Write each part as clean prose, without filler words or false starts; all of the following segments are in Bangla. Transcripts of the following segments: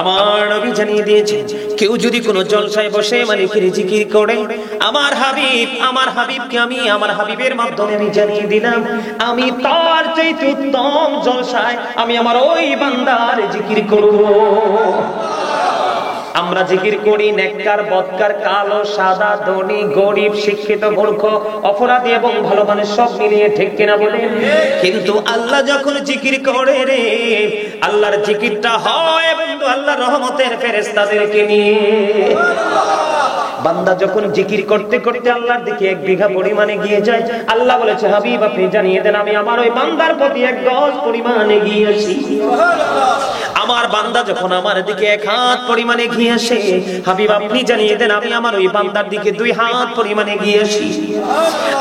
আমার নবী জানিয়ে দিয়েছেন, কেউ যদি কোনো জলসায় বসে মালিকের জিকির করে, আমার হাবিবকে আমি আমার হাবিবের মাধ্যমে আমি জানিয়ে দিলাম, আমি তার চাইতে উত্তম জলসায় আমি আমার ওই বান্দার জিকির করব। আমরা জিকির করি নেককার, বদকার, কালো, সাদা, ধনী, গরিব, শিক্ষিত, মূর্খ, অপরাধী এবং ভালো মানুষ সব মিলিয়ে, ঠিক কিনা বলেন? কিন্তু আল্লাহ যখন জিকির করে রে, আল্লাহর জিকিরটা হয় বন্ধু আল্লাহর রহমতের ফেরেশতাদেরকে নিয়ে। বান্দা যখন জিকির করতে করতে আল্লাহর দিকে 1 বিঘা পরিমাণে গিয়ে যায়, আল্লাহ বলেছে হাবিব আপনি জানিয়ে দেন আমি আমার ওই বান্দার প্রতি 1 গজ পরিমাণে গিয়েছি। আমার বান্দা যখন আমার দিকে 1 হাত পরিমাণে গিয়ে আসে, হাবিব আপনি জানিয়ে দেন আমি আমার ওই বান্দার দিকে 2 হাত পরিমাণে গিয়েছি।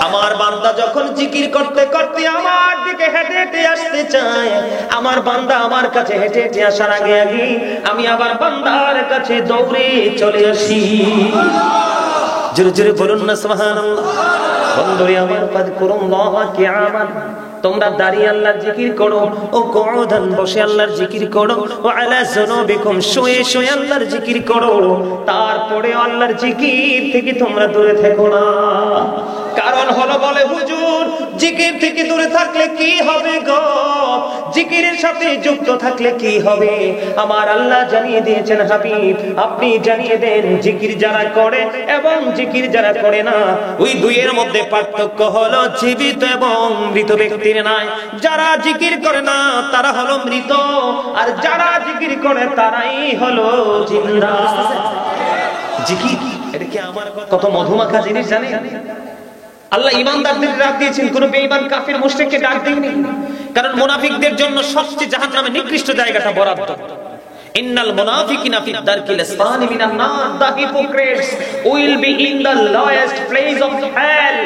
আমার বান্দা যখন জিকির করতে করতে আমার দিকে হেঁটে হেঁটে আসতে চায়, আমার বান্দা আমার কাছে হেঁটে হেঁটে আসার আগে আগে আমি আবার বান্দার কাছে দৌড়ে চলে আসি। জোরে জোরে বলুন না সুবহানাল্লাহ। বন্ধুরে আমার ফাযকুরুল্লাহ কিয়ামান, তোমরা দাঁড়িয়ে আল্লাহর জিকির করো, ও কুউদান বসে আল্লাহর জিকির করো, ও আলা যুনুবিকুম শুয়ে শুয়ে আল্লাহর জিকির করো। তারপরে আল্লাহর জিকির থেকে তোমরা দূরে থেকো না। কারণ হলো বলে হুজুর জিকির থেকে দূরে থাকলে কি হবে গো, জিকিরের সাথে যুক্ত থাকলে কি হবে? আমার আল্লাহ জানিয়ে দিয়েছেন হাবিব আপনি জানিয়ে দেন, জিকির যারা করে এবং জিকির যারা করে না, ওই দুইয়ের মধ্যে পার্থক্য হলো জীবিত এবং মৃত ব্যক্তির নাই। যারা জিকির করে না তারা হলো মৃত, আর যারা জিকির করে তারাই হলো জিন্দা। জিকির এটা কি আমার কত মধুমাখা জিনিস জানেন? আল্লাহ ঈমানদারদের ডাক দিয়েছেন, কোন বেঈমান কাফির মুশরিককে ডাক দেননি। কারণ মুনাফিকদের জন্য সবচেয়ে জাহান্নামে নিকৃষ্ট জায়গাটা বরাদ্দ। ইন্নাল মুনাফিকিনা ফি দারকিল আসফালি মিনান নার, the hypocrites will be in the lowest place of hell।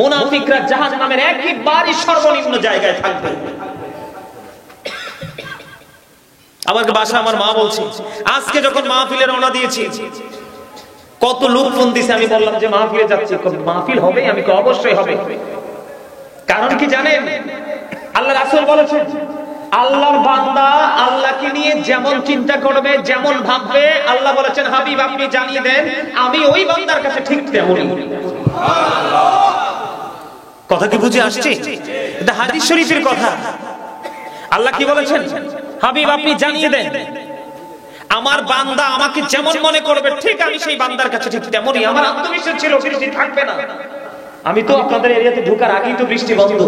মুনাফিকরা জাহান্নামের একেবারে সর্বনিম্ন জায়গায় থাকবে। আমার বাসা আমার মা বলছে, আজকে যখন মাহফিলে রওনা দিয়েছি কত লোক ফোন দিছে, আমি বললাম যে মাহফিলে যাচ্ছি। মাহফিল হবে? আমি কই অবশ্যই হবে। কারণ কি জানেন? আল্লাহ রাসূল বলেছেন আল্লাহর বান্দা আল্লাহকে নিয়ে যেমন চিন্তা করবে, যেমন ভাববে, আল্লাহ বলেছেন হাবিব আপনি জানিয়ে দেন আমি ওই বান্দার কাছে ঠিক তেমনই। সুবহানাল্লাহ। কথা কি বুঝে আসছে? এটা হাদিস শরীফের কথা। আল্লাহ কি বলেছেন? হাবিব আপনি জানিয়ে দেন আমার বান্দা আমাকে যেমন মনে করবে ঠিক আমি সেই বান্দার কাছে ঠিক তেমনই। আমার আত্মবিশ্বাস ছিল বৃষ্টি থাকবে না। আমি তো আপনাদের এরিয়াতে ঢোকার আগেই তো বৃষ্টি বন্ধ।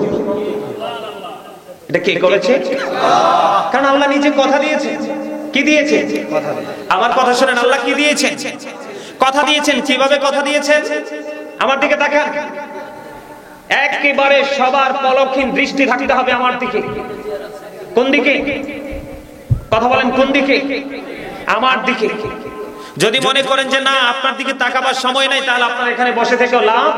এটা কে করেছে? কারণ আল্লাহ নিজে কথা দিয়েছে। কি দিয়েছে? আমার কথা শুনেন, আল্লাহ কি দিয়েছেন? কথা দিয়েছেন। কিভাবে কথা দিয়েছেন? আমার দিকে তাকান। একেবারে সবার পলকহীন দৃষ্টি থাকতে হবে আমার দিকে। কোন দিকে? কথা বলেন, কোন দিকে? আমার দিকে। যদি মনে করেন যে না আপনার দিকে তাকাবার সময় নাই, তাহলে আপনার এখানে বসে থেকেও লাভ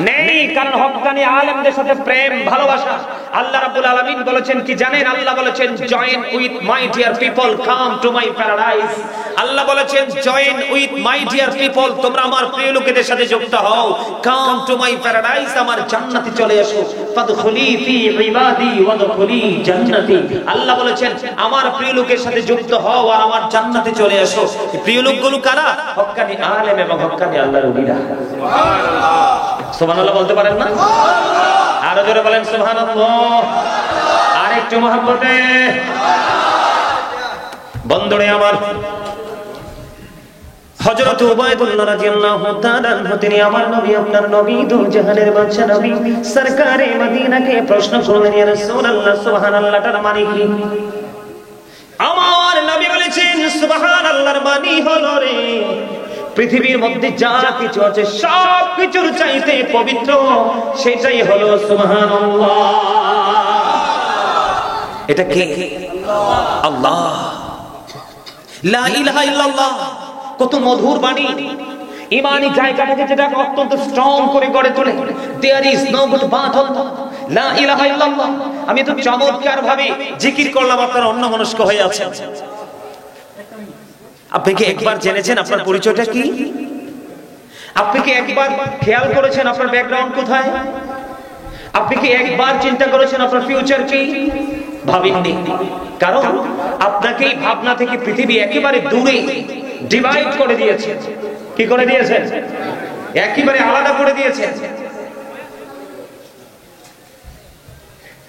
নেই। কারণ হক্কানি আলেমদের সাথে প্রেম ভালোবাসা। আল্লাহ রাব্বুল আলামিন বলেছেন কি জানেন? আল্লাহ বলেছেন join with my dear people come to my paradise. আল্লাহ বলেছেন join with my dear people, তোমরা আমার প্রিয় লোকেদের সাথে যুক্ত হও। কাম টু মাই প্যারাডাইস, আমার জান্নাতে চলে আসো। ফাদখুলি ফি ইবাদি ওয়াদখুলি জান্নাতি। আল্লাহ বলেছেন আমার প্রিয় লোকের সাথে যুক্ত হও আর আমার জান্নাতে চলে আসো। প্রিয় লোকগুলো কারা? হক্কানি আলেম এবং হক্কানি আল্লাহর ওলিরা। সুবহানাল্লাহ। সুবহানাল্লাহ বলতে পারেন না? আরো জোরে বলেন সুবহানাল্লাহ। আরেকটু মহব্বতে। বন্ধুরে আমার, হযরত উবাইদুল্লাহ রাদিয়াল্লাহু তাআলা আনহু তিনি আমার নবী আপনার নবী দুল জাহানের বাদশা নবী সরকারে মদিনাকে প্রশ্ন করলেন, ইয়া রাসূলুল্লাহ সুবহানাল্লাহর মানে কি? আমার নবী বলেছেন সুবহানাল্লাহর মানে হলো রে পৃথিবীর মধ্যে যা কিছু আছে সব কিছুর চাইতে পবিত্র সেটাই হলো সুবহানাল্লাহ। এটা কে? আল্লাহ। লা ইলাহা ইল্লাল্লাহ, কত মধুর বাণী। ইমানি জায়গাটাকে যেটা অত্যন্ত স্ট্রং করে গড়ে তোলে। There is no god but আল্লাহ, লা ইলাহা ইল্লাল্লাহ। আমি তো চমৎকার ভাবে জিকির করলাম, আপনারা অন্যমনস্ক হয়ে আছেন। আপনি কি একবার জেনেছেন আপনার পরিচয়টা কি? আপনি কি একবার খেয়াল করেছেন আপনার ব্যাকগ্রাউন্ড কোথায়? আপনি কি একবার চিন্তা করেছেন আপনার ফিউচার কি? ভাবেননি। কারণ আপনাকে এই ভাবনা থেকে পৃথিবী একেবারে দূরে ডিভাইড করে দিয়েছে। কি করে দিয়েছেন? একেবারে আলাদা করে দিয়েছে।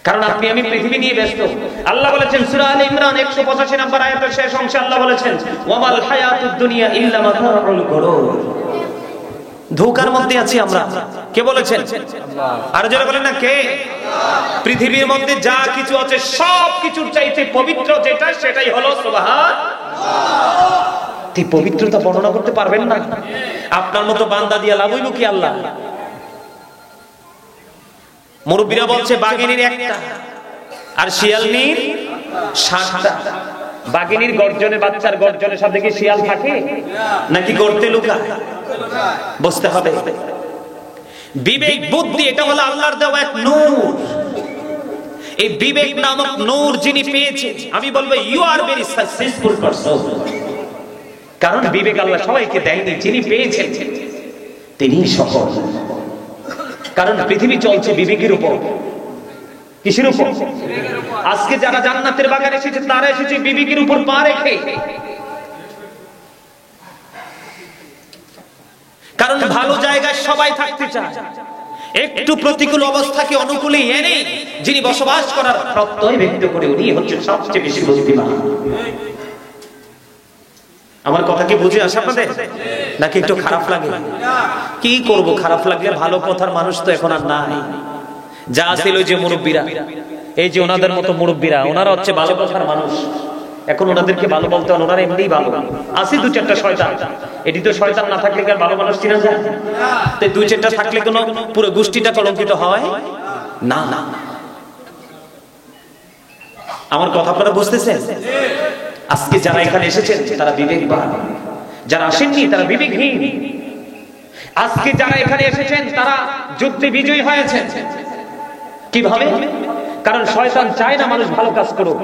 কারণ আপনি আমি পৃথিবী নিয়ে ব্যস্ত। আল্লাহ বলেছেন সূরা আলে ইমরান 185 নম্বর আয়াতের শেষ অংশে আল্লাহ বলেছেন ওয়ামাল হায়াতুদ দুনিয়া ইল্লা মাতাউল গুরুর। ধোঁকার মধ্যে আছি আমরা। কে বলেছেন? আল্লাহ। আর যারা বলেন না কে? পৃথিবীর মধ্যে যা কিছু আছে সব কিছুর চাইতে পবিত্র যেটা সেটাই হলো সুবহানাল্লাহ। এই পবিত্রতা বর্ণনা করতে পারবেন না। আপনার মতো বান্দা দিয়া লাভ হইব কি আল্লাহ? মুরব্বীরা বলছে বাঘিনীর একটা আর শিয়ালনির 7টা। বাঘিনীর গর্জনে, বাচ্চার গর্জনের সাথে কি শিয়াল থাকে নাকি গর্তে লুকায়? বুঝতে হবে। বিবেক বুদ্ধি এটা হলো আল্লাহর দেওয়া এক নূর। এই বিবেক নামক নূর যিনি পেয়েছে, আমি বলবো you are very successful person. কারণ বিবেক আল্লাহ সবাইকে দেয়নি, যিনি পেয়েছেন তিনি সফল। কারণ পৃথিবী চলছে বিবেকের উপর। কিসের উপর? আজকে যারা জান্নাতের বাগানে এসেছে তারা এসেছে বিবেকের উপর পা রেখে। কারণ ভালো জায়গায় সবাই থাকতে চায়, একটু প্রতিকূল অবস্থাকে অনুকূলে এনে যিনি বসবাস করার প্রত্যয় ব্যক্ত করে উনি হচ্ছেন সবচেয়ে বেশি বুদ্ধিমান। আমার কথা কি বুঝে আসে আপনাদের নাকি একটু খারাপ লাগে? কি করব, খারাপ লাগলে ভালো কথার মানুষ তো এখন আর নাই। যা ছিল যে মুরব্বীরা, এই যে ওনাদের মতো মুরব্বীরা, ওনারা হচ্ছে ভালো কথার মানুষ। এখন ওনাদেরকে ভালো বলতে হয়, ওনারা এমনিই ভালো। আসি 2-4টা শয়তান, এটি তো শয়তান না থাকলে কি আর ভালো মানুষ চিনা যায়? তো 2-4টা থাকলে কোনো পুরো গোষ্ঠীটা কলঙ্কিত হয় না। না, আমার কথা আপনারা বুঝতেছেন? আজকে যারা এখানে এসেছেন তারা বিবেকবান, যারা আসেননি তারা বিবেকহীন। আজকে যারা এখানে এসেছেন তারা যুদ্ধে বিজয়ী হয়েছে। কিভাবে? কারণ শয়তান চায় না মানুষ ভালো কাজ করুক।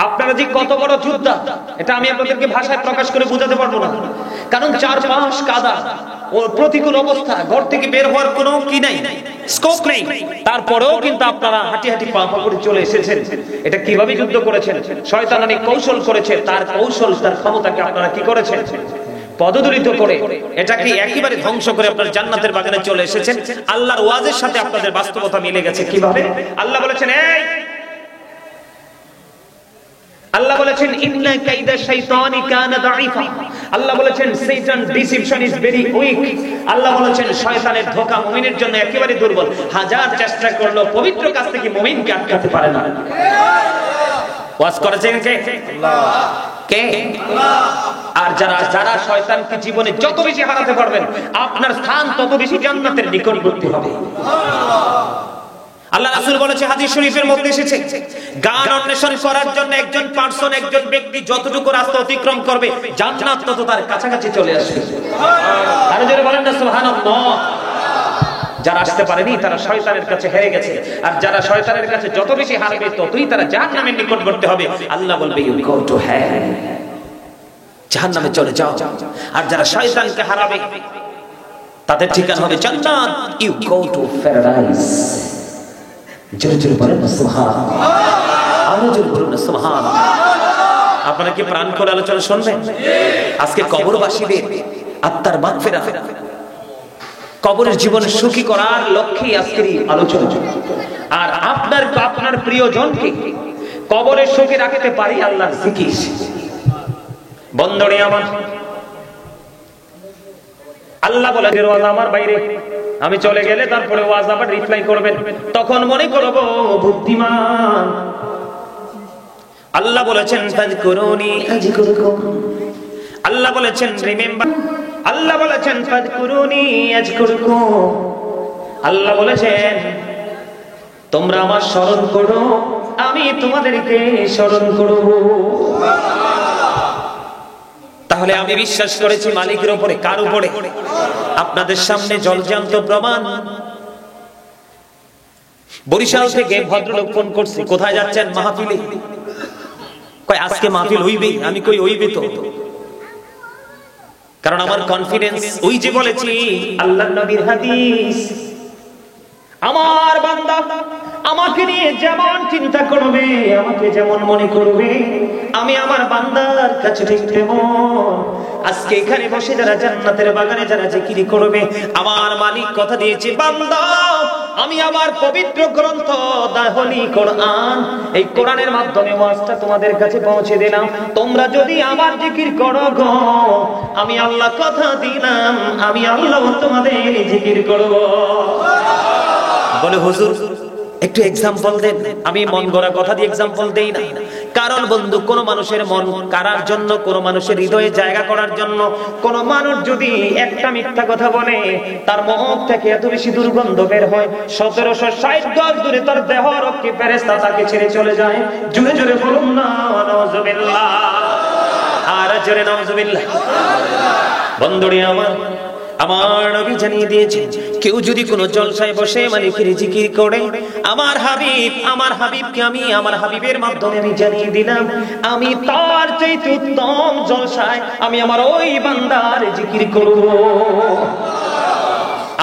আপনারা যে কত বড় যোদ্ধা এটা আমি আপনাদেরকে ভাষায় প্রকাশ করে বোঝাতে পারবো না। কারণ 4 কাদা ও প্রতিকূল অবস্থা, ঘর থেকে বের হওয়ার কোনো কি নাই, স্কোপ নেই। তারপরেও কিন্তু আপনারা হাঁটি হাঁটি পা পা করে চলে এসেছেন। এটা কিভাবে যুদ্ধ করেছেন? শয়তান অনেক কৌশল করেছে, তার কৌশল তার ক্ষমতাকে আপনারা কি করেছেন? পদদলিত করে এটাকে একেবারে ধ্বংস করে আপনারা জান্নাতের বাগানে চলে এসেছেন। আল্লাহর ওয়াজের সাথে আপনাদের বাস্তবতা মিলে গেছে। কিভাবে? আল্লাহ বলেছেন আল্লাহ বলেছেন ইন্না কাইদা শাইতানি কানা দাঈফা। আল্লাহ বলেছেন শয়তান ডিসিপশন ইজ ভেরি উইক। আল্লাহ বলেছেন শয়তানের ধোঁকা মুমিনের জন্য একেবারে দুর্বল। হাজার চেষ্টা করলো পবিত্র কাজ থেকে মুমিনকে আটকাতে পারে না। ওয়াজ করেছেন কে? আল্লাহ। কে? আল্লাহ। আর যারা শয়তানকে জীবনে যত বেশি হারাতে পারবেন আপনার স্থান তত বেশি জান্নাতের নিকটবর্তী হবে। আল্লাহ রাসূল বলেছে, হাদিস শরীফের মধ্যে এসেছে, গান অন্বেষণ করার জন্য একজন পারসন, একজন ব্যক্তি যতটুকু রাস্তা অতিক্রম করবে জান্নাত তত তার কাছাকাছি চলে আসবে। সুবহানাল্লাহ। আর যারা বলেন না সুবহানাল্লাহ। যারা আসতে পারেনি তারা শয়তানের কাছে হেরে গেছে, আর যারা শয়তানের কাছে যত বেশি হারবে ততই তারা জাহান্নামের নিকটবর্তী হবে। আল্লাহ বলবে ইউ গো টু হেল, জাহান্নামে চলে যাও। আর যারা শয়তানকে হারাবে তাদের ঠিকানা হবে জান্নাত, ইউ গো টু প্যারাডাইস। জোরে জোরে বলেন সুবহানাল্লাহ। আরো জোরে বলেন সুবহানাল্লাহ। আপনারা কি প্রাণ করে আলোচনা শুনবেন? আজকে কবরবাসীদের আত্মার মাগফিরাত, কবরের জীবন সুখী করার লক্ষ্যে আজকের এই আলোচনা। আর আপনার প্রিয়জনকে কবরের সুখে রাখতে পারি আল্লাহর জিকির। বন্ধনে আমার আল্লাহ বলে যে ওয়াজ আমার বাইরে, আমি চলে গেলে তারপরে ওয়াজ আবার রিপ্লাই করবেন, তখন মনে করব বুদ্ধিমান। আল্লাহ বলেছেন ফাযকুরুনি আযকুরকুম। আল্লাহ বলেছেন রিমেম্বার। আল্লাহ বলেছেন ফাযকুরুনি আযকুরকুম। আল্লাহ বলেছেন তোমরা আমার স্মরণ করো, আমি তোমাদেরকে স্মরণ করব। তাহলে আমি বিশ্বাস করেছি মালিকের উপরে। কার উপরে? আপনাদের সামনে জলজান্ত প্রমাণ। বরিশাল থেকে ভদ্রলোক ফোন করছে, কোথায় যাচ্ছেন? মাহফিলে। কয় আজকে মাহফিল হইবে? আমি কই হইবে তো, কারণ আমার কনফিডেন্স ওই যে বলেছি আল্লাহর নবীর হাদিস, আমার বান্দা আমাকে নিয়ে যেমন চিন্তা করবে, আমাকে যেমন মনে করবে, আমি আমার বান্দার কাছে ঠিক তেমন। আজকে এখানে বসে যারা জান্নাতের বাগানে যারা জিকির করবে, আমার মালিক কথা দিয়েছে, বান্দা আমি আমার পবিত্র গ্রন্থ দাহলি কোরআন, এই কোরআনের মাধ্যমে ওয়াজটা তোমাদের কাছে পৌঁছে দিলাম। তোমরা যদি আমার জিকির করো গো, আমি আল্লাহ কথা দিলাম, আমি আল্লাহ তোমাদের জিকির করব। বলে হুজুর একটু এক্সাম্পল দেন। আমি মন গড়া কথা দিয়ে এক্সাম্পল দেই না, কারণ বন্ধু কোন মানুষের মন কারার জন্য, কোন মানুষের হৃদয়ে জায়গা করার জন্য, কোন মানুষ যদি একটা মিথ্যা কথা বলে তার মুখ থেকে এত বেশি দুর্গন্ধ বের হয়, 1760 গজ দূরে তার দেহ রক্ষী ফেরেশতা তাকে ছেড়ে চলে যায়। জোরে জোরে বলুন না নাউজুবিল্লাহ, আর জোরে নাউজুবিল্লাহ। বন্ধুরে আমার নবী জানিয়ে দিয়েছেন, কেউ যদি কোনো জলসায় বসে মালিকের জিকির করে, আমার হাবিবকে আমি আমার হাবিবের মাধ্যমে আমি জানিয়ে দিলাম, আমি তার চাইতে উত্তম জলসায় আমি আমার ওই বান্দার জিকির করব।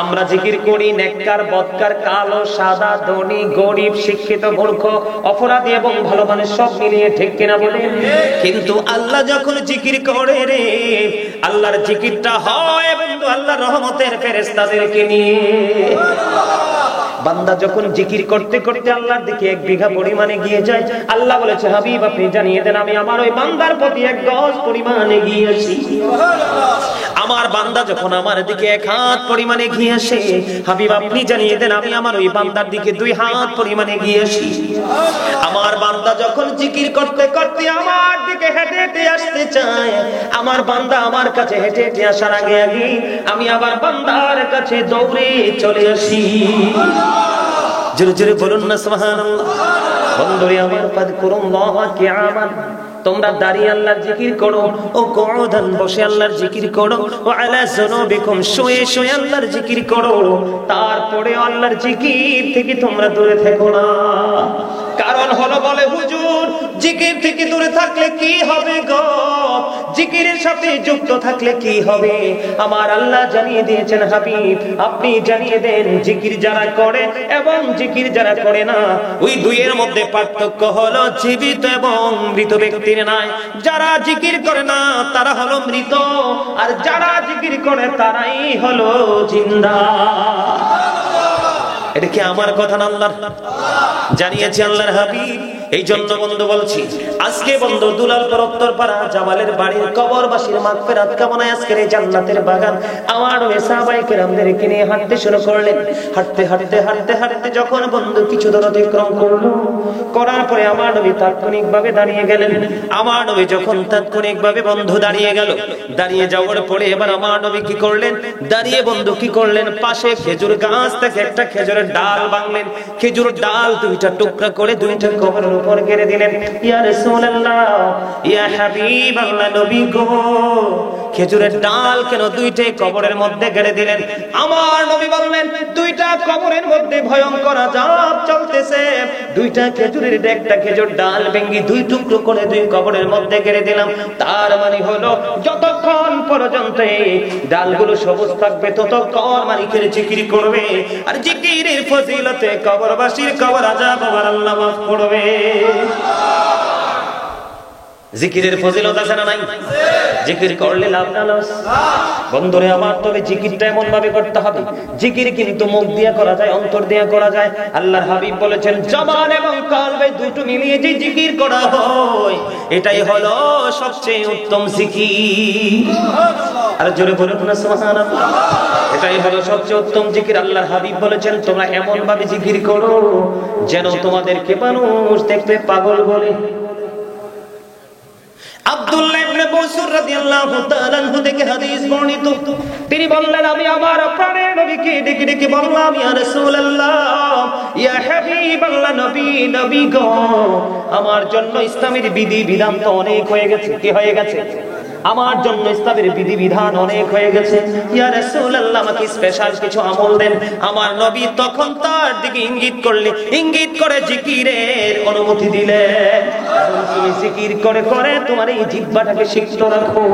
আমরা জিকির করি নেককার, বদকার, কালো, সাদা, ধনী, গরিব, শিক্ষিত, মূর্খ, অপরাধী এবং ভালো মানুষ সব মিলিয়ে, ঠিক কিনা বলেন? কিন্তু আল্লাহ যখন জিকির করে রে, আল্লাহর জিকিরটা হয় বন্ধু আল্লাহর রহমতের ফেরেশতাদেরকে নিয়ে। বান্দা যখন জিকির করতে করতে আল্লাহর দিকে 1 বিঘা পরিমাণে গিয়ে যায়, আল্লাহ বলেছে হাবিব আপনি জানিয়ে দেন আমি আমার ওই বান্দার প্রতি 1 গজ পরিমাণে গিয়েছি। আমার বান্দা যখন আমার দিকে 1 হাত পরিমাণে গিয়েছে, হাবিব আপনি জানিয়ে দেন আমি আমার ওই বান্দার দিকে 2 হাত পরিমাণে গিয়েছি। আমার বান্দা যখন জিকির করতে করতে আমার দিকে হেঁটে হেঁটে আসতে চায়, আমার বান্দা আমার কাছে হেঁটে হেঁটে আসার আগে আগে আমি আবার বান্দার কাছে দৌড়ে চলে আসি। জোরে জোরে বলুন না সুবহানাল্লাহ। বন্ধুরে আমার ফাযকুরুল্লাহ কিয়ামান, তোমরা দাঁড়িয়ে আল্লাহর জিকির করো, ও কুউদান বসে আল্লাহর জিকির করো, ও আলা যুনুবিকুম শুয়ে শুয়ে আল্লাহর জিকির করো। তারপরে আল্লাহর জিকির থেকে তোমরা দূরে থেকো না। কারণ হলো বলে হুজুর জিকির থেকে দূরে থাকলে কি হবে গো, জিকিরের সাথে যুক্ত থাকলে কি হবে? আমার আল্লাহ জানিয়ে দিয়েছেন হাবিব আপনি জানিয়ে দেন, জিকির যারা করে এবং জিকির যারা করে না, ওই দুইয়ের মধ্যে পার্থক্য হলো জীবিত এবং মৃত ব্যক্তির নাই। যারা জিকির করে না তারা হলো মৃত, আর যারা জিকির করে তারাই হলো জিন্দা। এটা কি আমার কথা না, আল্লাহ জানিয়েছে আল্লাহর হাবিব। এই জন্য বন্ধু বলছি, আজকে বন্ধু দুলালপুর উত্তরপাড়া জামালের বাড়ির কবরবাসীর মাগফিরাত কামনায় আজকের এই জান্নাতের বাগান আমার ওই সাহাবায়ে কেরামদেরকে নিয়ে হাঁটতে শুরু করলেন। হাঁটতে হাঁটতে হাঁটতে হাঁটতে যখন বন্ধু কিছু দূর অতিক্রম করলো, করার পরে আমার নবী তাৎক্ষণিকভাবে দাঁড়িয়ে গেলেন। আমার নবী যখন তাৎক্ষণিকভাবে বন্ধু দাঁড়িয়ে গেল, দাঁড়িয়ে যাওয়ার পরে এবার আমার নবী কি করলেন, দাঁড়িয়ে বন্ধু কি করলেন, পাশে খেজুর গাছ থেকে একটা খেজুরের ডাল ভাঙলেন, খেজুর ডাল 2টা টুকরা করে 2টা কবরের উপর গেড়ে দিলেন। ইয়া রাসূলুল্লাহ, ইয়া হাবিবাল্লাহ, নবী গো, খেজুরের ডাল কেন 2টা কবরের মধ্যে গেড়ে দিলেন? আমার নবী বললেন 2টা কবরের মধ্যে ভয়ঙ্কর আযাব চলতেছে, 2টা খেজুরের একটা খেজুর ডাল ভেঙে 2 টুকরো করে 2 কবরের মধ্যে গেড়ে দিলাম। তার মানে হলো যতক্ষণ পর্যন্ত এই ডালগুলো সবুজ থাকবে ততক্ষণ মালিকের জিকির করবে, আর জিকিরের ফজিলতে কবরবাসীর কবর আযাব আবার আল্লাহ মাফ করবে। জিকিরের ফজিলত আছে না নাই? জিকির করলে লাভ না লস? বন্ধুরে আমার, তবে জিকিরটা এমন ভাবে করতে হবে, জিকির কিন্তু মুখ দিয়ে করা যায়, অন্তর দিয়ে করা যায়। আল্লাহর হাবিব বলেছেন জবান এবং কলবে দুটো মিলিয়ে যে জিকির করা হয় এটাই হলো সবচেয়ে উত্তম জিকির। আর জোরে বলুন না সুবহানাল্লাহ। এটাই হলো সবচেয়ে উত্তম জিকির। আল্লাহর হাবিব বলেছেন তোমরা এমন ভাবে জিকির করো যেন তোমাদেরকে মানুষ দেখলে পাগল বলে। আব্দুল্লাহ ইবনে বুসর রাদিয়াল্লাহু তাআলা আনহু থেকে হাদিস বর্ণিত, তিনি বললেন আমি আমার প্রাণের নবীকে ডেকে ডেকে বললাম ইয়া রাসূলুল্লাহ, ইয়া হাবিবাল্লাহ, নবী, নবী গো, আমার জন্য ইসলামের বিধি বিধান তো অনেক হয়ে গেছে। কি হয়ে গেছে? আমার জন্য ইসলামের বিধিবিধান অনেক হয়ে গেছে, ইয়া রাসূলুল্লাহ আমাকে স্পেশাল কিছু আমল দেন। আমার নবী তখন তার দিকে ইঙ্গিত করলে, ইঙ্গিত করে জিকিরের অনুমতি দিলেন। তুমি জিকির করে করে তোমার এই জিহ্বাটাকে সিক্ত রাখো,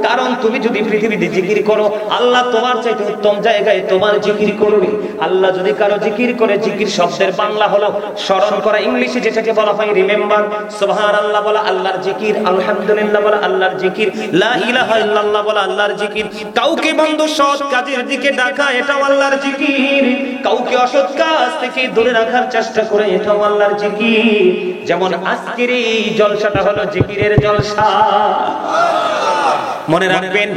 কারণ তুমি যদি পৃথিবীতে জিকির করো, আল্লাহ তোমার চাইতে উত্তম জায়গায় তোমার জিকির করবে। আল্লাহ যদি কারো জিকির করে, জিকির শব্দের বাংলা হলো স্মরণ করা, ইংলিশে যেটাকে বলা হয় রিমেম্বার। সুবহানাল্লাহ বলা আল্লাহর জিকির, আলহামদুলিল্লাহ বলা আল্লাহর জিকির, লা ইলাহা ইল্লাল্লাহ বলা আল্লাহর জিকির। কাউকে বন্ধু সৎ কাজের দিকে ডাকা, এটাও আল্লাহর জিকির। কাউকে অসৎ কাজ থেকে দূরে রাখার চেষ্টা করে, এটাও আল্লাহর জিকির। যেমন আজকের এই জলসাটা হলো জিকিরের জলসা। মনে রাখবেন,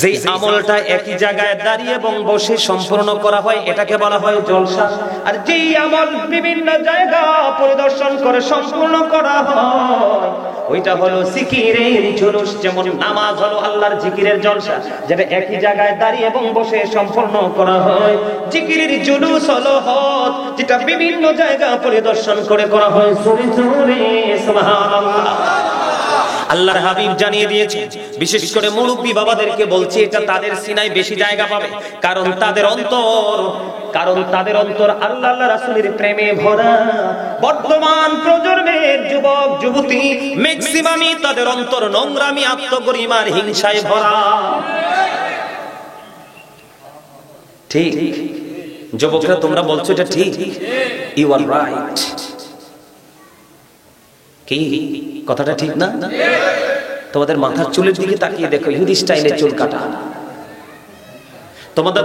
যে আমলটা একই জায়গায় দাঁড়িয়ে এবং বসে সম্পূর্ণ করা হয়, এটাকে বলা হয় জলসা। আর যেই আমল বিভিন্ন জায়গা পরিদর্শন করে সম্পূর্ণ করা হয়, ওইটা হলো জিকিরের জুলুস। যেমন নামাজ হলো আল্লাহর জিকিরের জলসা, যেটা একই জায়গায় দাঁড়িয়ে এবং বসে সম্পূর্ণ করা হয়। জিকিরের জুলুস হলো হজ, যেটা বিভিন্ন জায়গা পরিদর্শন করে করা হয়। জোরে জোরে সুবহানাল্লাহ। আল্লাহর হাবিব জানিয়ে দিয়েছে, বিশেষ করে মুরব্বী বাবাদেরকে বলছি, এটা তাদের সিনায় বেশি জায়গা পাবে, কারণ তাদের অন্তর আল্লাহ রাসূলের প্রেমে ভরা। বর্তমান প্রজন্মের যুবক যুবতী ম্যাক্সিমামই তাদের অন্তর নোংরামি, আত্মগরিমার হিংসায় ভরা। ঠিক যুবকরা, তোমরা বলছো এটা ঠিক, ইউ আর রাইট। কি কথাটা ঠিক না? তোমাদের মাথার চুলের দিকে তাকিয়ে দেখো, ইহুদি স্টাইলে চুল কাটা।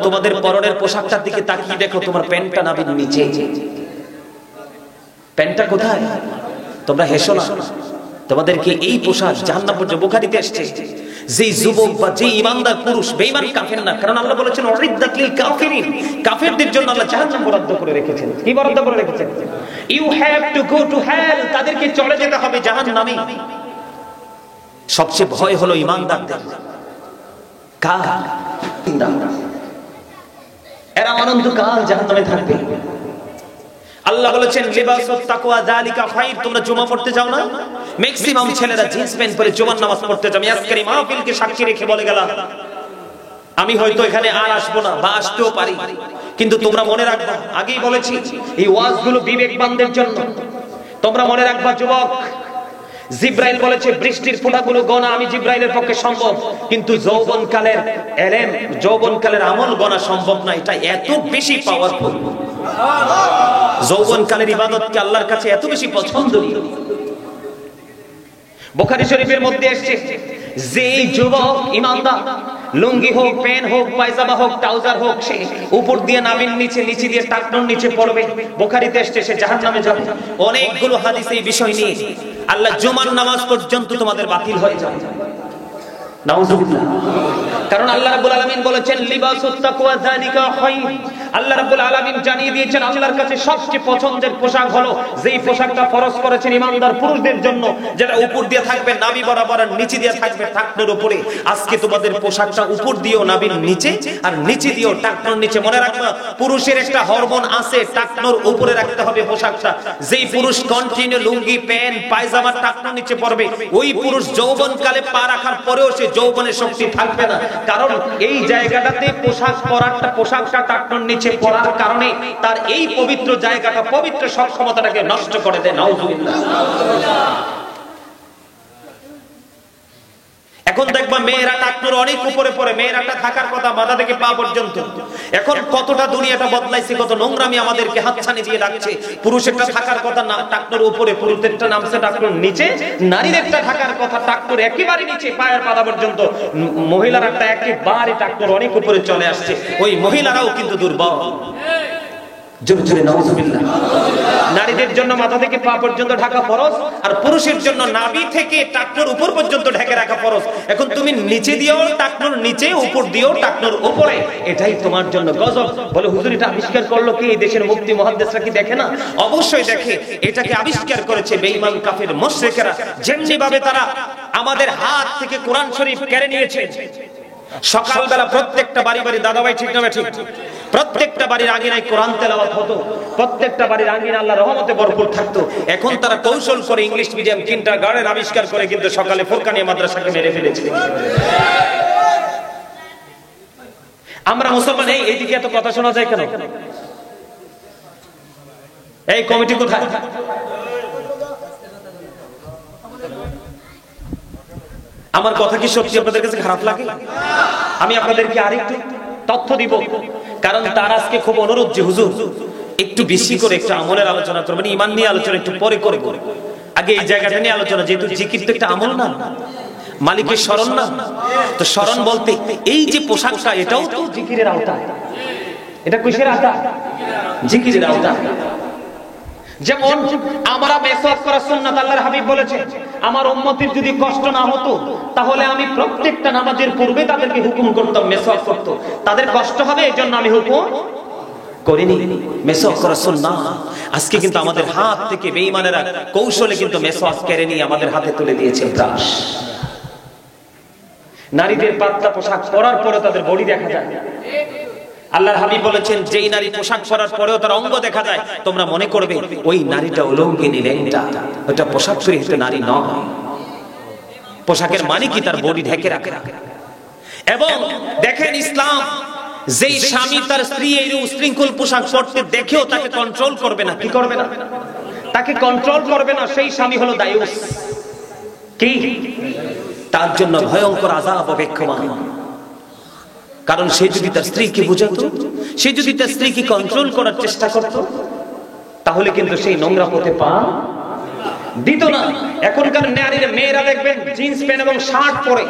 তোমাদের পরনের পোশাকটার দিকে তাকিয়ে দেখো, তোমার প্যান্টটা নাভির নিচে। প্যান্টটা কোথায়? তোমরা হেসো না, তোমাদেরকে এই পোশাক জাহান্নাম পর্যন্ত বুখারীতে এসেছে। যে যুবক বা যে ঈমানদার পুরুষ বেঈমান কাফের না, কারণ আল্লাহ বলেছেন উরিদ্দাত লিল কাফিরিন, কাফেরদের জন্য আল্লাহ জাহান্নাম বরাদ্দ করে রেখেছেন। কি বরাদ্দ করে রেখেছেন? You have to go to hell, তাদেরকে চলে যেতে হবে জাহান্নামে। সবচেয়ে ভয় হলো ঈমানদারদের। কার? এরা অনন্তকাল জাহান্নামে থাকবে। আল্লাহ বলেছেন লিবাসুত তাকওয়া যালিকা খায়র। তোমরা জুমা পড়তে যাও না? ম্যাক্সিমাম ছেলেরা জিন্স প্যান্ট পরে জুমার নামাজ পড়তে যায়। আজকের এই মাহফিলকে সাক্ষী রেখে বলে গেলাম, আমি হয়তো এখানে আর আসবো না বা আসতেও পারি, কিন্তু তোমরা মনে রাখবা, আগেই বলেছি এই ওয়াজগুলো বিবেকবানদের জন্য। তোমরা মনে রাখবা যুবক, জিব্রাইল বলেছে বৃষ্টির ফোঁটাগুলো গণা আমি জিব্রাইলের পক্ষে সম্ভব, কিন্তু যৌবনকালের এলেম, যৌবনকালের আমল গণা সম্ভব না। এটা এত বেশি পাওয়ারফুল। যৌবনকালের ইবাদতকে আল্লাহর কাছে এত বেশি পছন্দনীয়। বুখারী শরীফের মধ্যে এসেছে, যে যুবক ঈমানদার লুঙ্গি হোক, প্যান্ট হোক, পায়জামা হোক, ট্রাউজার হোক, সে উপর দিয়ে নাভির নিচে, নিচে দিয়ে টাকনোর নিচে পড়বে, বুখারীতে এসেছে সে জাহান্নামে যাবে। অনেকগুলো হাদিস এই বিষয় নিয়ে। আল্লাহ জুমার নামাজ পর্যন্ত তোমাদের বাতিল হয়ে যাবে। নাউজুবিল্লাহ। কারণ আল্লাহ রাব্বুল আলামিন বলেছেন লিবাসুত তাকওয়া যালিকা খায়র। আল্লাহ রাব্বুল আলামিন জানিয়ে দিয়েছেন আল্লাহর কাছে সবচেয়ে পছন্দের পোশাক হলো যেই পোশাকটা ফরজ করেছেন ঈমানদার পুরুষদের জন্য, যেটা উপর দিয়ে থাকবে নাভি বরাবর আর নিচে দিয়ে থাকবে টাকনোর উপরে। আজকে তোমাদের পোশাকটা উপর দিয়েও নাভির নিচে আর নিচে দিয়েও টাকনোর নিচে। মনে রাখবা, পুরুষের একটা হরমোন আছে, টাকনোর উপরে রাখতে হবে পোশাকটা। যেই পুরুষ কন্টিনিউ লুঙ্গি, প্যান্ট, পায়জামা টাকনোর নিচে পরবে, ওই পুরুষ যৌবনকালে পা রাখার পরেও সে যৌবনের শক্তি থাকবে না। কারণ এই জায়গাটাতে পোশাকটা টাকনোর নিচে পড়ার কারণে তার এই পবিত্র জায়গাটা, পবিত্র সক্ষমতাটাকে নষ্ট করে দেয়। নাউজুবিল্লাহ। এখন দেখবা মেয়েরা টাকনোর অনেক উপরে পড়ে, মেয়েরাটা থাকার কথা মাথা থেকে পা পর্যন্ত। এখন কতটা দুনিয়াটা বদলাইছে, কত নোংরামি আমাদেরকে হাতছানি দিয়ে রাখছে। পুরুষেরটা থাকার কথা না টাকনোর উপরে, পুরুষদেরটা নামছে টাকনোর নিচে। নারীদেরটা থাকার কথা টাকনোর একেবারে নিচে, পায়ের পাতা পর্যন্ত। মহিলারাটা একেবারে টাকনোর অনেক উপরে চলে আসছে। ওই মহিলারাও কিন্তু দুর্বল। জোরে জোরে নাউজুবিল্লাহ। নারীদের জন্য মাথা থেকে পা পর্যন্ত ঢাকা ফরজ, আর পুরুষের জন্য নাভি থেকে টাকনোর উপর পর্যন্ত ঢেকে রাখা ফরজ। এখন তুমি নিচে দিয়েও টাকনোর নিচে, উপর দিয়েও টাকনোর উপরে, এটাই তোমার জন্য গজব। বলে হুজুর এটা আবিষ্কার করলো কি? এই দেশের মুফতি মুহাদ্দিসরা কি দেখে না? অবশ্যই দেখে। এটাকে আবিষ্কার করেছে বেঈমান কাফের মুশরিকরা। যেমনি ভাবে তারা আমাদের হাত থেকে কোরআন শরীফ কেড়ে নিয়েছে, সকালবেলা প্রত্যেকটা বাড়ি বাড়ি, দাদা ভাই ঠিক না ঠিক, প্রত্যেকটা বাড়ির আঙিনায় কোরআন তেলাওয়াত হতো, প্রত্যেকটা বাড়ির আঙিনা আল্লাহর রহমতে ভরপুর থাকতো। এখন তারা কৌশল করে ইংলিশ মিডিয়াম কিন্ডারগার্টেন আবিষ্কার করে কিন্তু সকালে ফুরকানিয়া মাদ্রাসাকে মেরে ফেলেছে। আমরা মুসলমান এইদিকে এত কথা শোনা যায় কেন? এই কমিটি কোথায়? আমার কথা কি সত্যি আপনাদের কাছে খারাপ লাগে? আমি আপনাদেরকে আরেকটু তথ্য দিব, কারণ তার আজকে খুব অনুরোধ যে হুজুর একটু বেশি করে একটু আমলের আলোচনা করবেন, ইমান নিয়ে আলোচনা একটু পরে করে আগে এই জায়গাটা নিয়ে আলোচনা। যেহেতু জিকির তো একটা আমল না, মালিকের স্মরণ না, তো স্মরণ বলতে এই যে পোশাকটা এটাও তো জিকিরের আওতা। এটা কিসের আওতা? জিকিরের আওতা। যেমন আমরা মেসওয়াক করা সুন্নাত, আল্লাহর হাবিব বলেছে আমার উম্মতের যদি কষ্ট না হতো তাহলে আমি প্রত্যেকটা নামাজের পূর্বে তাদেরকে হুকুম করতাম মেসওয়াক করতে। তাদের কষ্ট হবে এজন্য আমি হুকুম করিনি। মেসওয়াক করা সুন্নাহ। আজকে কিন্তু আমাদের হাত থেকে বেঈমানেরা কৌশলে কিন্তু মেসওয়াক কেড়ে নিয়ে আমাদের হাতে তুলে দিয়েছে ব্রাশ। নারীদের পাতলা পোশাক পরার পরে তাদের বডি দেখা যায়। আল্লাহর হাবিব বলেছেন যেই নারী পোশাক পরার পরেও তার অঙ্গ দেখা যায় তোমরা মনে করবে ওই নারীটা উলঙ্গিনী, লেংটা, ওটা পোশাক পরিহিত নারী নয়। পোশাকের মানে কি? তার বডি ঢেকে রাখে। এবং দেখেন ইসলাম যেই স্বামী তার স্ত্রী এই উশৃঙ্খল পোশাক পরতে দেখেও তাকে কন্ট্রোল করবে না, কি করবে না? তাকে কন্ট্রোল করবে না, সেই স্বামী হলো দায়ুস। কি? তার জন্য ভয়ঙ্কর আযাব অপেক্ষমান। কারণ সে যদি তার স্ত্রীকে বুঝাতো, সে যদি তার স্ত্রীকে কন্ট্রোল করার চেষ্টা করত, তাহলে কিন্তু সেই নোংরা পথে পা দিত না। এখনকার নারীরা, মেয়েরা দেখবেন জিন্স প্যান্ট এবং শার্ট পরে,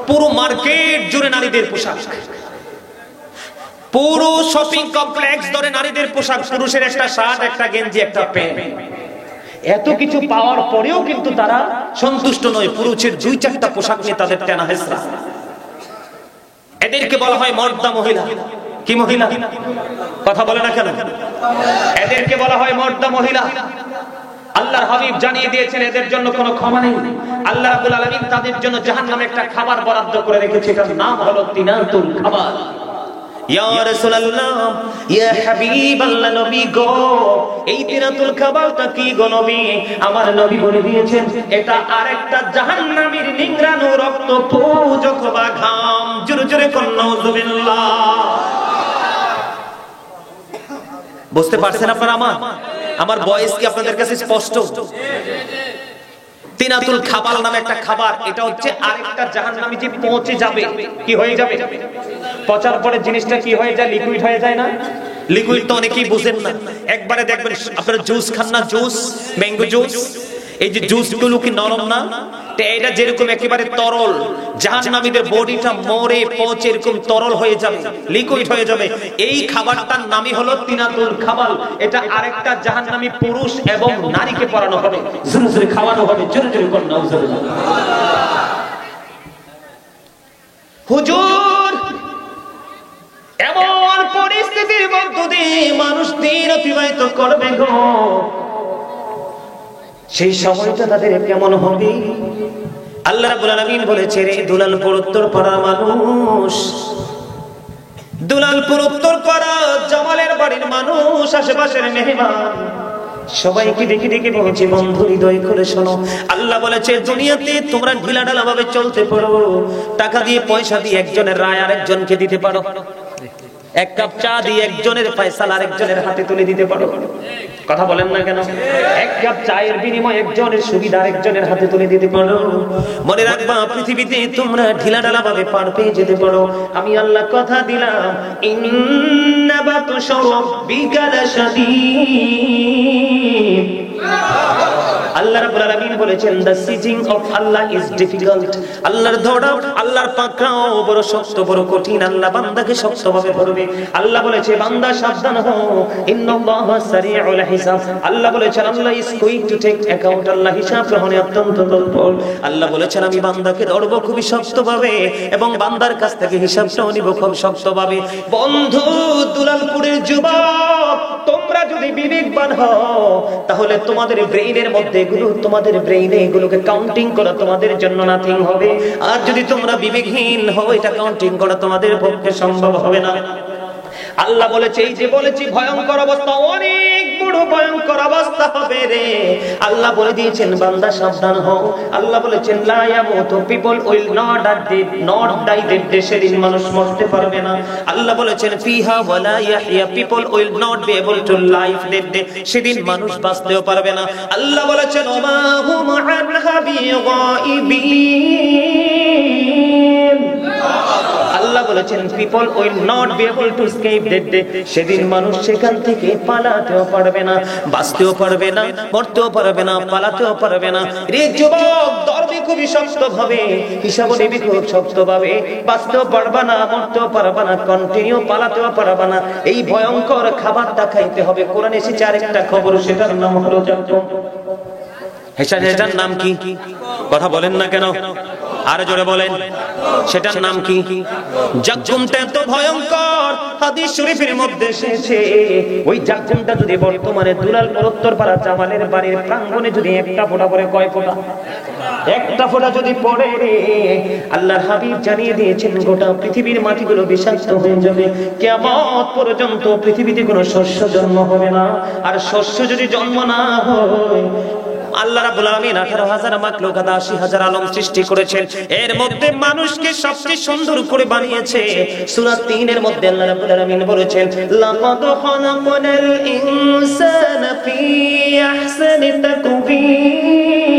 পুরো মার্কেট জুড়ে নারীদের পোশাক, পুরো শপিং কমপ্লেক্স ধরে নারীদের পোশাক, পুরুষের একটা শার্ট, একটা গেঞ্জি, একটা প্যান্ট। এত কিছু পাওয়ার পরেও কিন্তু তারা সন্তুষ্ট নয়। পুরুষের 2-4টা পোশাক নিয়ে তাদের টানা হেসরা। এদেরকে বলা হয় মর্দা মহিলা। কি মহিলা? কথা বলে না কেন? এদেরকে বলা হয় মর্দা মহিলা। আল্লাহর হাবিব জানিয়ে দিয়েছেন এদের জন্য কোনো ক্ষমা নেই। আল্লাহ রাব্বুল আলামিন তাদের জন্য জাহান্নামে একটা খাবার বরাদ্দ করে রেখেছে, এটার নাম হলো তিনাতুল খাবার। ইয়া রাসূলুল্লাহ, ইয়া হাবিবাল্লাহ, নবী গো, এই তিনাতুল খাবারটা কি গো নবী? আমার নবী বলে দিয়েছেন এটা আরেকটা জাহান্নামীর নিংড়ানো রক্ত পূজক বা ঘাম। জোরে জোরে কোন নাউযুবিল্লাহ। বুঝতে পারছেন আপনারা? আমার ভয়েস কি আপনাদের কাছে স্পষ্ট? তিনাতুল খাবার নামে একটা খাবার, এটা হচ্ছে আরেকটা জাহান্নামী যে পৌঁছে যাবে। কি হয়ে যাবে? পচার পরে জিনিসটা কি হয়ে যায়? লিকুইড হয়ে যায় না? লিকুইড তো অনেকেই বুঝেন না। একবারে দেখবেন আপনারা জুস খান না, জুস, ম্যাঙ্গো জুস, এই যে জুস গুলো কি নরম না? এটা যেরকম একেবারে তরল, জাহান্নামীদের বডিটা মরে পচে এরকম তরল হয়ে যাবে, লিকুইড হয়ে যাবে। এই খাবারটার নামই হলো তিনাতুল খাবার। এটা আরেকটা জাহান্নামী পুরুষ এবং নারীকে পরানো হবে, জোরে জোরে খাওয়ানো হবে। জোরে জোরে কোন নাউযুবিল্লাহ। হুজুর, এমন পরিস্থিতির মধ্য দিয়ে মানুষ দিন অতিবাহিত করবে গো, সেই সময়টা তাদের কেমন হবে? আল্লাহ রাব্বুল আলামিন বলেছে রে দুলালপুর উত্তরপাড়া মানুষ, দুলালপুর উত্তরপাড়া জামালের বাড়ির মানুষ, আশেপাশের মেহমান সবাইকে ডেকে ডেকে বলছি বন্ধু হৃদয় করে শোনো। আল্লাহ বলেছে দুনিয়াতে তোমরা ঢিলাঢালা ভাবে চলতে পারো, টাকা দিয়ে পয়সা দিয়ে একজনের রায় আরেকজনকে দিতে পারো, এক কাপ চা দিয়ে একজনের ফয়সালা আরেকজনের হাতে তুলে দিতে পারো। কথা বলেন না কেন? এক কাপ চায়ের বিনিময়ে একজনের সুবিধা আরেকজনের হাতে তুলে দিতে পারো। মনে রাখবা পৃথিবীতে তোমরা ঢিলাঢালা ভাবে পার পেয়ে যেতে পারো। আমি আল্লাহ কথা দিলাম, ইন্না বাতশা রাব্বিকা লাশাদীদ। আল্লাহ রাব্বুল আলামিন বলেছেন the sieging of Allah is difficult। আল্লাহর ধরা, আল্লাহর পাকড়াও বড় শক্ত, বড় কঠিন। আল্লাহ বান্দাকে শক্তভাবে ধরবে। আল্লাহ বলেছে বান্দা সাবধান হও, ইন্নাল্লাহা সারিউল হিসাব। আল্লাহ বলেছেন আল্লাহ is going to take account। আল্লাহ হিসাব গ্রহণে অত্যন্ত তৎপর। আল্লাহ বলেছেন আমি বান্দাকে ধরব খুবই শক্তভাবে এবং বান্দার কাছ থেকে হিসাবটাও নিব খুব শক্তভাবে। বন্ধু দুলালপুরের যুবক, তোমরা তোমরা যদি বিবেকবান হও তাহলে তোমাদের ব্রেইনের মধ্যে এগুলো, তোমাদের ব্রেইনে এগুলোকে কাউন্টিং করা তোমাদের জন্য নাথিং হবে। আর যদি তোমরা বিবেকহীন হও, এটা কাউন্টিং করা তোমাদের পক্ষে সম্ভব হবে না। আল্লাহ বলেছে, এই যে বলেছি ভয়ঙ্কর অবস্থা, অনেক বড় ভয়ঙ্কর অবস্থা হবে রে। আল্লাহ বলে দিয়েছেন বান্দা সাবধান হও। আল্লাহ বলেছেন লা ইয়ামুতু, পিপল উইল নট ডাই, সেদিন মানুষ মরতে পারবে না। আল্লাহ বলেছেন ফিহা ওয়ালা ইয়াহইয়া, people will not be able to live, সেদিন মানুষ বাঁচতেও পারবে না। আল্লাহ বলেছেন ওমা হুম আনহা বিগাইবিন, আল্লাহ বলেছেন people will not be able to escape that day, সেদিন মানুষ সেখান থেকে পালাতেও পারবে না, বাঁচতেও পারবে না, মরতেও পারবে না, পালাতেও পারবে না। রে যুবক, ধর্মে খুবই শক্ত ভাবে, হিসাব নিবি খুব শক্ত ভাবে, বাঁচতেও পারবে না, মরতেও পারবে না, কন্টিনিউ পালাতেও পারবে না। এই ভয়ঙ্কর খাবারটা খাইতে হবে। কোরআনে এসেছে আরেকটা খবর, সেটার নাম হলো জাক্কুম। সেটার নাম কি? কথা বলেন না কেন? আরো জোরে বলেন, সেটার নাম কি? জাক্কুমটা এত ভয়ঙ্কর, হাদিস শরীফের মধ্যে এসেছে ওই জাক্কুমটা যদি বর্তমানে দুলালপুর উত্তরপাড়া জামালের বাড়ির প্রাঙ্গণে যদি একটা ফোঁটা পড়ে, কয় ফোঁটা? একটা ফোঁটা যদি পড়ে রে, আল্লাহর হাবিব জানিয়ে দিয়েছেন গোটা পৃথিবীর মাটিগুলো বিষাক্ত হয়ে যাবে। কিয়ামত পর্যন্ত পৃথিবীতে কোনো শস্য জন্ম হবে না। আর শস্য যদি জন্ম না হয়, আল্লাহ রাব্বুল আলামিন 18,000 মাখলুকাত 80,000 আলম সৃষ্টি করেছেন, এর মধ্যে মানুষকে সবচেয়ে সুন্দর করে বানিয়েছে। সূরা 3 এর মধ্যে আল্লাহ রাব্বুল আলামিন বলেছেন লাকাদ খালাকনাল ইনসানা ফি আহসানি তাকওয়িম।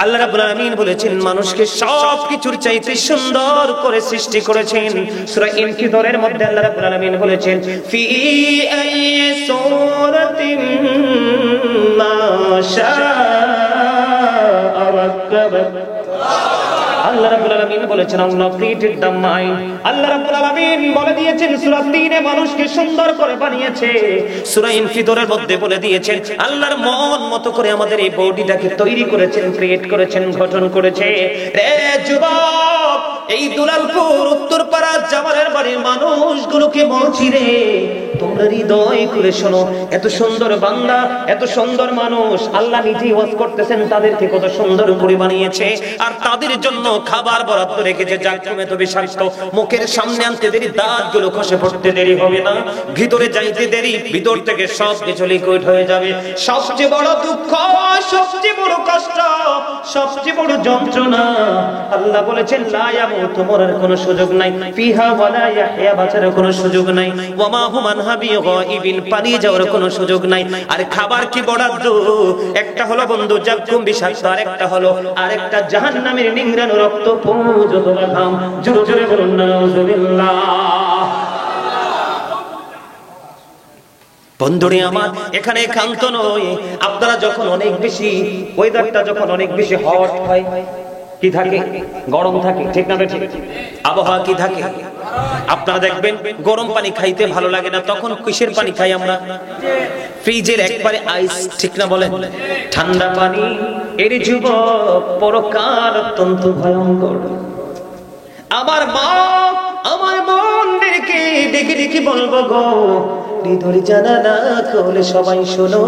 আল্লাহ রাব্বুল আলামিন বলেছেন মানুষকে সবকিছুর চাইতে সুন্দর করে সৃষ্টি করেছেন। সূরা ইনফিতরের মধ্যে আল্লাহ রাব্বুল আলামিন বলেছেন ফি আইয়ি সূরাতিন মা শাআ রাক্কাব। আল্লাহ রাব্বুল আলামিন বলেছেন আল্লাহ ক্রিয়েটেড দ্য মাইন্ড। আল্লাহ রাব্বুল আলামিন বলে দিয়েছেন সূরা 3 এ মানুষকে সুন্দর করে বানিয়েছে। সূরা ইনফিতরের মধ্যে বলে দিয়েছেন আল্লাহর মন মতো করে আমাদের এই বডিটাকে তৈরি করেছেন, ক্রিয়েট করেছেন, গঠন করেছে। রে যুবক, এই দুলালপুর উত্তরপাড়া জামালের বাড়ির মানুষগুলোকে বলছি রে, তোমরা হৃদয় খুলে শোনো। এত সুন্দর বান্দা, এত সুন্দর মানুষ, আল্লাহ নিজেই ওয়াজ করতেছেন তাদেরকে কত সুন্দর করে বানিয়েছে। আর তাদের জন্য খাবার বরাদ্দ রেখেছে জাক্কুম এত বিষাক্ত, মুখের সামনে আনতে দেরি, দাঁতগুলো খসে পড়তে দেরি হবে না, ভিতরে যাইতে দেরি, ভিতর থেকে সব কিছু লিকুইড হয়ে যাবে। সবচেয়ে বড় দুঃখ, সবচেয়ে বড় কষ্ট, সবচেয়ে বড় যন্ত্রণা, আল্লাহ বলেছেন লা ইয়ামুতু, মরার কোনো সুযোগ নাই, ফিহা ওয়ালা ইয়াহইয়া, বাঁচার কোনো সুযোগ নাই, ওয়ামা হুম আনহা বিগাইবিন, পালিয়ে যাওয়ার কোনো সুযোগ নাই। আর খাবার কি বরাদ্দ? একটা হলো বন্ধু জাক্কুম বিষাক্ত, আরেকটা জাহান্নামের নিংড়ানো রক্ত পুঁজ অথবা ঘাম। জোরে জোরে বলুন নাউযুবিল্লাহ। বন্ধুরে আমার, এখানে একান্ত নয়, আপনারা যখন অনেক বেশি ওয়েদারটা যখন অনেক বেশি হট হয়, কি থাকে? গরম থাকে, ঠিক না বেঠিক? আবহাওয়া কি থাকে? আপনারা দেখবেন গরম পানি খাইতে ভালো লাগে না, তখন কিসের পানি খাই আমরা? ফ্রিজের একবারে আইস, ঠিক না বলেন? ঠান্ডা পানি। এর যুবক, পরকাল অত্যন্ত ভয়ঙ্কর। আমার মা, আমার বোনদেরকে ডেকে ডেকে বলবো গো, হৃদয় জানালা খুলে সবাই শোনো,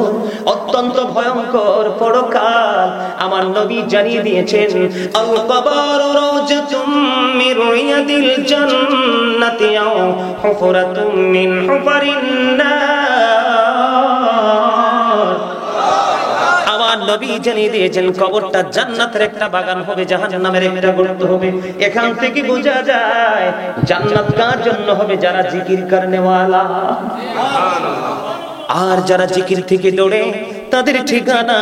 অত্যন্ত ভয়ঙ্কর পরকাল আমার নবী জানিয়ে দিয়েছেন। আল কবর রাওজাতুম মির রিয়াদিল জান্নাতি আও হুফরাতুম মিন হুফারিন নার। আমার নবী জানিয়ে দিয়েছেন কবরটা জান্নাতের একটা বাগান হবে, জাহান্নামের একটা গর্ত হবে। এখান থেকে বোঝা যায় জান্নাত কার জন্য হবে? যারা জিকির করনে ওয়ালা। আর যারা জিকির থেকে দৌড়ে, তাদের ঠিকানা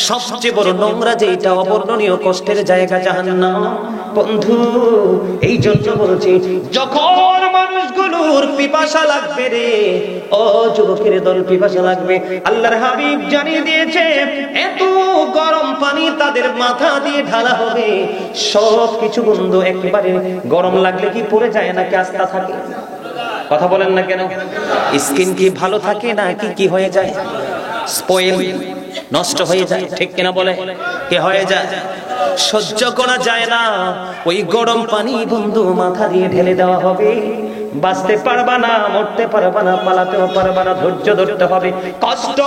সবচেয়ে বড় নোংরা, যেটা অবর্ণনীয় কষ্টের জায়গা, জাহান্নাম। বন্ধু, এই জন্য বলছি, যখন মানুষগুলোর পিপাসা লাগবে রে, ও যুবকের দল, পিপাসা লাগবে, আল্লাহর হাবিব জানিয়ে দিয়েছে এত গরম পানি তাদের মাথা দিয়ে ঢালা হবে। সব কিছু বন্ধু একেবারে গরম লাগলে কি পড়ে যায় নাকি আস্থা থাকে? কথা বলেন না কেন? স্কিন কি ভালো থাকে না কি হয়ে যায়? স্পয়েল, নষ্ট হয়ে যায়, ঠিক কিনা বলে? কে হয়ে যায়? সহ্য করা যায় না, ওই গরম পানি বন্ধু মাথা দিয়ে ঢেলে দেওয়া হবে। বাঁচতে পারবা না, মরতে পারবা না, পালাতেও পারবা না, ধৈর্য ধরতে হবে, কষ্ট